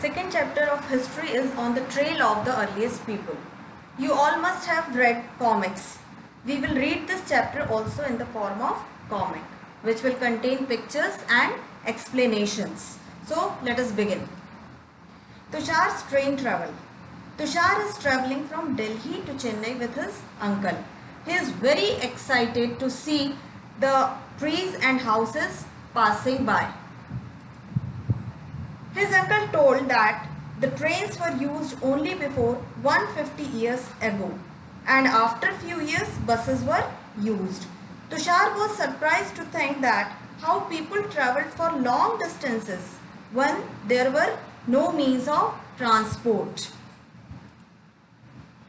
second chapter of history is on the trail of the earliest people. You all must have read comics. We will read this chapter also in the form of comic, which will contain pictures and explanations. So let us begin. Tushar's train travel. Tushar is traveling from Delhi to Chennai with his uncle. He is very excited to see the trees and houses passing by. His uncle told that the trains were used only before 150 years ago, and after few years buses were used. Tushar was surprised to think that how people travelled for long distances when there were no means of transport.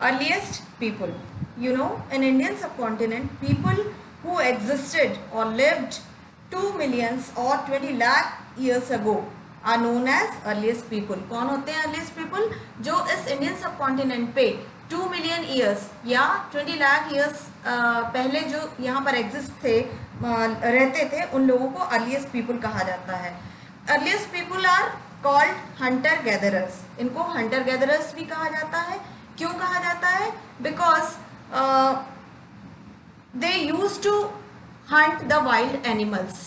Earliest people. In Indian subcontinent, people who existed or lived 2 million or 20 lakh years ago are known as earliest people. कौन होते हैं earliest people? जो इस Indian सब continent पे 2 million years या 20 lakh years पहले जो यहाँ पर एग्जिस्ट थे, रहते थे, उन लोगों को अर्लीस्ट पीपल कहा जाता है. Earliest people are called hunter gatherers. इनको हंटर गैदरर्स भी कहा जाता है. क्यों कहा जाता है? Because they use to hunt the wild animals.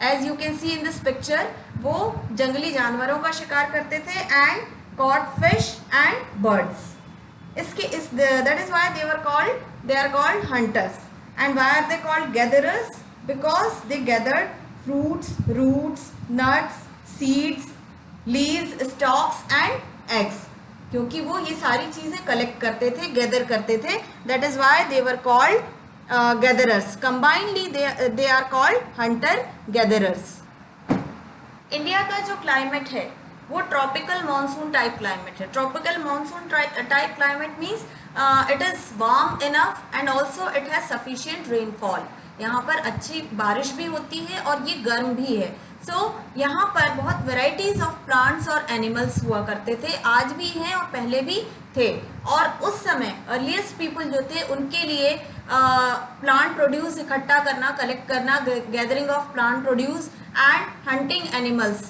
As you can see in this picture, वो जंगली जानवरों का शिकार करते थे and caught fish and birds. That is why they are called hunters. And why are they called gatherers? Because they gathered fruits, roots, nuts, seeds, leaves, stocks and eggs. क्योंकि वो ये सारी चीजें कलेक्ट करते थे, गैदर करते थे. That is why they were called gatherers. Combinedly they are called hunter gatherers. India का जो क्लाइमेट है वो ट्रॉपिकल मानसून टाइप क्लाइमेट है. Tropical monsoon type climate means it is warm enough and also it has sufficient rainfall. यहाँ पर अच्छी बारिश भी होती है और ये गर्म भी है. यहाँ पर बहुत वेराइटीज ऑफ प्लांट्स और एनिमल्स हुआ करते थे. आज भी हैं और पहले भी थे. और उस समय अर्लीस्ट पीपल जो थे उनके लिए प्लांट प्रोड्यूस इकट्ठा करना, कलेक्ट करना, gathering of plant produce and hunting animals,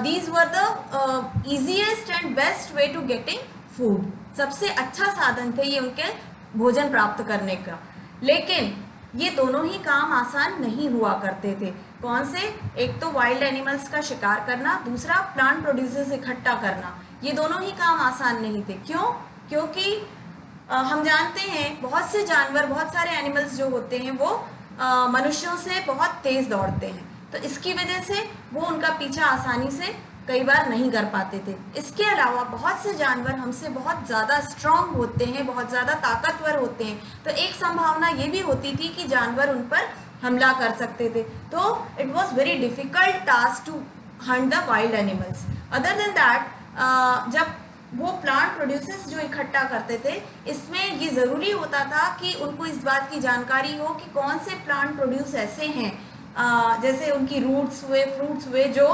these were the easiest and best way to getting food. सबसे अच्छा साधन थे ये उनके भोजन प्राप्त करने का. लेकिन ये दोनों ही काम आसान नहीं हुआ करते थे. कौन से? एक तो वाइल्ड एनिमल्स का शिकार करना, दूसरा प्लांट प्रोड्यूसर्स इकट्ठा करना. ये दोनों ही काम आसान नहीं थे. क्यों? क्योंकि हम जानते हैं बहुत से जानवर, बहुत सारे एनिमल्स जो होते हैं वो मनुष्यों से बहुत तेज दौड़ते हैं. तो इसकी वजह से वो उनका पीछा आसानी से कई बार नहीं कर पाते थे. इसके अलावा बहुत से जानवर हमसे बहुत ज़्यादा स्ट्रांग होते हैं, बहुत ज़्यादा ताकतवर होते हैं. तो एक संभावना ये भी होती थी कि जानवर उन पर हमला कर सकते थे. तो it was very difficult task to hunt the wild animals. Other than that, जब वो प्लांट प्रोड्यूसर्स जो इकट्ठा करते थे, इसमें ये ज़रूरी होता था कि उनको इस बात की जानकारी हो कि कौन से प्लांट प्रोड्यूस ऐसे हैं, जैसे उनकी रूट्स हुए, फ्रूट्स हुए जो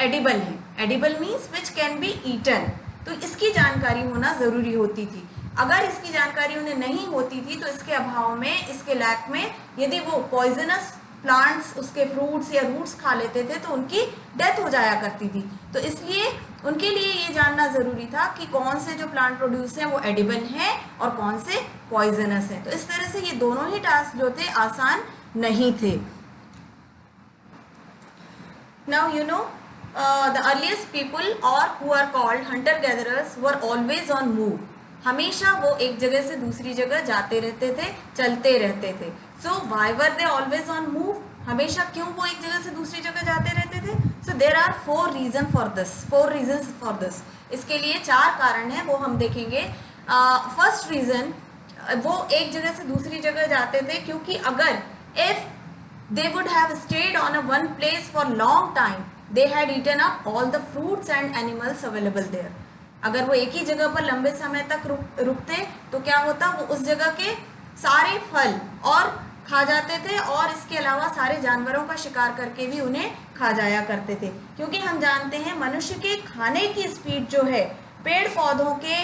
एडिबल हैं. Edible means which can be eaten. तो इसकी जानकारी होना ज़रूरी होती थी. अगर इसकी जानकारी उन्हें नहीं होती थी तो इसके अभाव में, इसके लैक में, यदि वो पॉइजनस प्लांट्स, उसके फ्रूट्स या रूट्स खा लेते थे तो उनकी डेथ हो जाया करती थी. तो इसलिए उनके लिए ये जानना ज़रूरी था कि कौन से जो प्लांट प्रोड्यूस हैं वो एडिबल हैं और कौन से पॉइजनस हैं. तो इस तरह से ये दोनों ही टास्क जो थे आसान नहीं थे. Now the earliest people or who are called hunter gatherers were always on move. हमेशा वो एक जगह से दूसरी जगह जाते रहते थे, चलते रहते थे. So why were they always on move? हमेशा क्यों वो एक जगह से दूसरी जगह जाते रहते थे? So there are four reasons for this. इसके लिए 4 कारण हैं, वो हम देखेंगे. फर्स्ट रीज़न, वो एक जगह से दूसरी जगह जाते थे क्योंकि अगर if they would have stayed on a one place for long time, they had eaten up all the fruits and animals available there. अगर वो एक ही जगह पर लंबे समय तक रुकते तो क्या होता? वो उस जगह के सारे फल और खा जाते थे और इसके अलावा सारे जानवरों का शिकार करके भी उन्हें खा जाया करते थे. क्योंकि हम जानते हैं मनुष्य के खाने की स्पीड जो है पेड़ पौधों के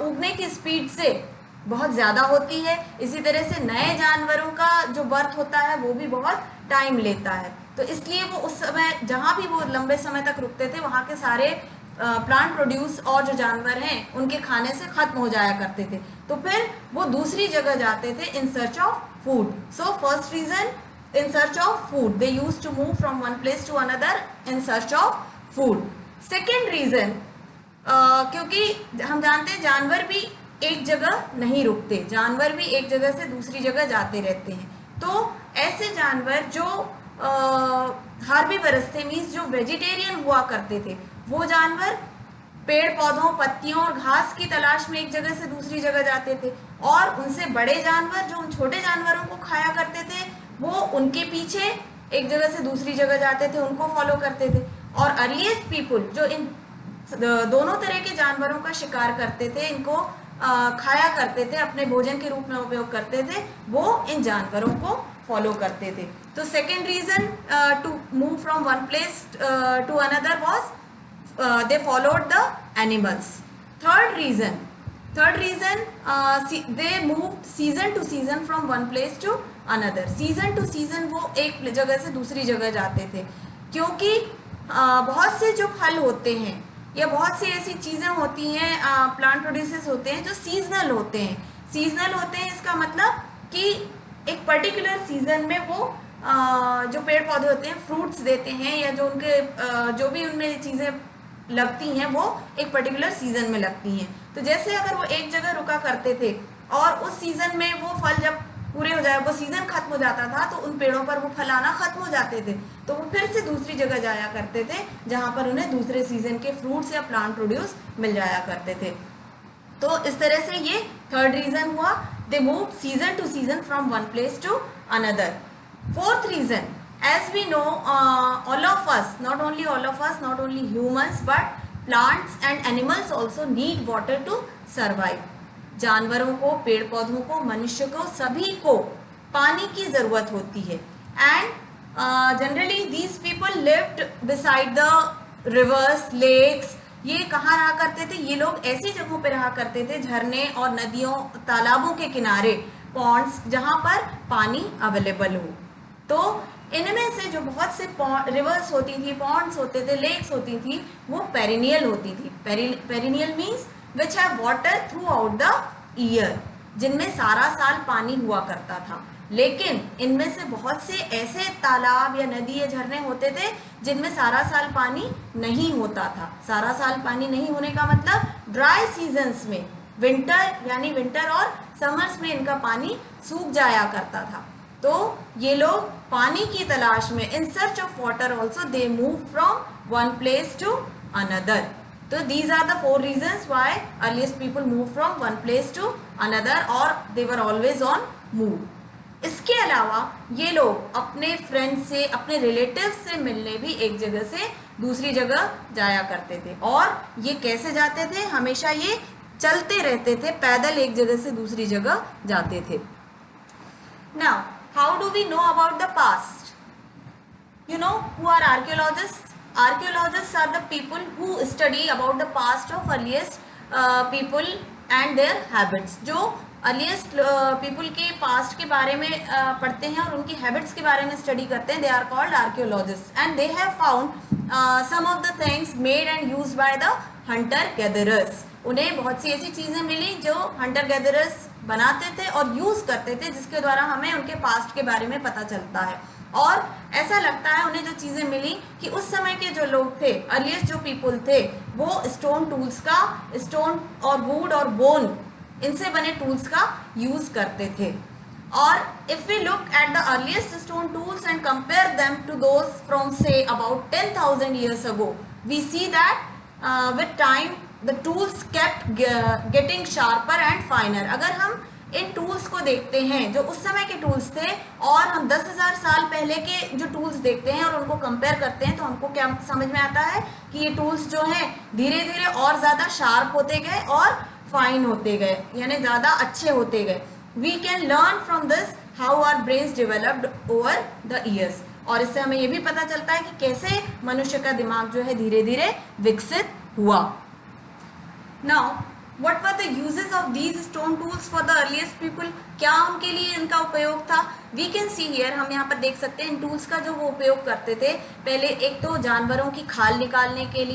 उगने की स्पीड से बहुत ज़्यादा होती है. इसी तरह से नए जानवरों का जो बर्थ होता है वो भी बहुत टाइम लेता है. तो इसलिए वो उस समय जहाँ भी वो लंबे समय तक रुकते थे वहाँ के सारे प्लांट प्रोड्यूस और जो जानवर हैं उनके खाने से खत्म हो जाया करते थे, तो फिर वो दूसरी जगह जाते थे in search of food. So first reason, in search of food, they used to move from one place to another in search of food. Second reason, क्योंकि हम जानते हैं जानवर भी एक जगह नहीं रुकते, जानवर भी एक जगह से दूसरी जगह जाते रहते हैं. तो ऐसे जानवर जो हार्बीवरस थे, मीन्स जो वेजिटेरियन हुआ करते थे, वो जानवर पेड़ पौधों, पत्तियों और घास की तलाश में एक जगह से दूसरी जगह जाते थे, और उनसे बड़े जानवर जो उन छोटे जानवरों को खाया करते थे, वो उनके पीछे एक जगह से दूसरी जगह जाते थे, उनको फॉलो करते थे. और अर्लीस्ट पीपुल जो इन दोनों तरह के जानवरों का शिकार करते थे, इनको खाया करते थे, अपने भोजन के रूप में उपयोग करते थे, वो इन जानवरों को फॉलो करते थे. तो second reason to move from one place to another was they followed the animals. Third reason, they moved season to season from one place to another. Season to season वो एक जगह से दूसरी जगह जाते थे, क्योंकि बहुत से जो फल होते हैं या बहुत सी ऐसी चीज़ें होती हैं, प्लांट प्रोड्यूसेस होते हैं जो सीजनल होते हैं. सीजनल होते हैं इसका मतलब कि एक पर्टिकुलर सीजन में वो जो पेड़ पौधे होते हैं फ्रूट्स देते हैं, या जो उनके जो भी उनमें चीज़ें लगती हैं वो एक पर्टिकुलर सीजन में लगती हैं. तो जैसे अगर वो एक जगह रुका करते थे और उस सीजन में वो फल जब पूरे हो जाए, वो सीजन खत्म हो जाता था, तो उन पेड़ों पर वो फल आना खत्म हो जाते थे, तो वो फिर से दूसरी जगह जाया करते थे जहाँ पर उन्हें दूसरे सीजन के फ्रूट्स या प्लांट प्रोड्यूस मिल जाया करते थे. तो इस तरह से ये थर्ड रीजन हुआ, they move season to season from one place to another. Fourth reason, as we know, all of us, not only humans but plants and animals also need water to survive. जानवरों को, पेड़ पौधों को, मनुष्य को, सभी को पानी की ज़रूरत होती है. And generally these people lived beside the rivers, lakes. ये कहाँ रहा करते थे? ये लोग ऐसी जगहों पे रहा करते थे, झरने और नदियों, तालाबों के किनारे, पॉन्ड्स, जहाँ पर पानी अवेलेबल हो. तो इनमें से जो बहुत से रिवर्स होती थी, पॉन्ड्स होते थे, लेक्स होती थी, वो पेरिनियल होती थी. Perennial means which have water throughout the year, जिनमें सारा साल पानी हुआ करता था. लेकिन इनमें से बहुत से ऐसे तालाब या नदी या झरने होते थे जिनमें सारा साल पानी नहीं होता था. सारा साल पानी नहीं होने का मतलब ड्राई सीजन्स में, विंटर यानी विंटर और समर्स में इनका पानी सूख जाया करता था. तो ये लोग पानी की तलाश में, in search of water also they move from one place to another. तो these are the four reasons why earliest people move from one place to another, और they were always on move. इसके अलावा ये लोग अपने friends से, अपने relatives से मिलने भी एक जगह से दूसरी जगह जाया करते थे. और ये कैसे जाते थे? हमेशा ये चलते रहते थे, पैदल एक जगह से दूसरी जगह जाते थे. Now how do we know about the past? You know who are archaeologists? Archaeologists are the people who study about the past of earliest people and their habits. जो earliest people के past के बारे में पढ़ते हैं और उनकी habits के बारे में study करते हैं, they are called archaeologists, and they have found some of the things made and used by the hunter gatherers. उन्हें बहुत सी ऐसी चीज़ें मिली जो हंटर गैदरर्स बनाते थे और यूज़ करते थे, जिसके द्वारा हमें उनके पास्ट के बारे में पता चलता है. और ऐसा लगता है उन्हें जो चीज़ें मिली कि उस समय के जो लोग थे, अर्लीस्ट जो पीपल थे, वो स्टोन टूल्स का, स्टोन और वुड और बोन, इनसे बने टूल्स का यूज़ करते थे. और if we look at the earliest stone tools and compare them to those from say about 10,000 years ago, we see that with time the tools kept getting sharper and finer. अगर हम इन tools को देखते हैं जो उस समय के tools थे, और हम 10,000 साल पहले के जो टूल्स देखते हैं और उनको कंपेयर करते हैं, तो हमको क्या समझ में आता है कि ये टूल्स जो हैं धीरे धीरे और ज़्यादा शार्प होते गए और फाइन होते गए, यानी ज़्यादा अच्छे होते गए. We can learn from this how our brains developed over the years. और इससे हमें ये भी पता चलता है कि कैसे मनुष्य का दिमाग जो है धीरे धीरे विकसित हुआ. Now, what were the uses of these stone tools for the earliest people? क्या उनके लिए इनका उपयोग था? We can see here, हम यहाँ पर देख सकते हैं इन टूल्स का जो वो उपयोग करते थे. पहले एक तो जानवरों की खाल निकालने के लिए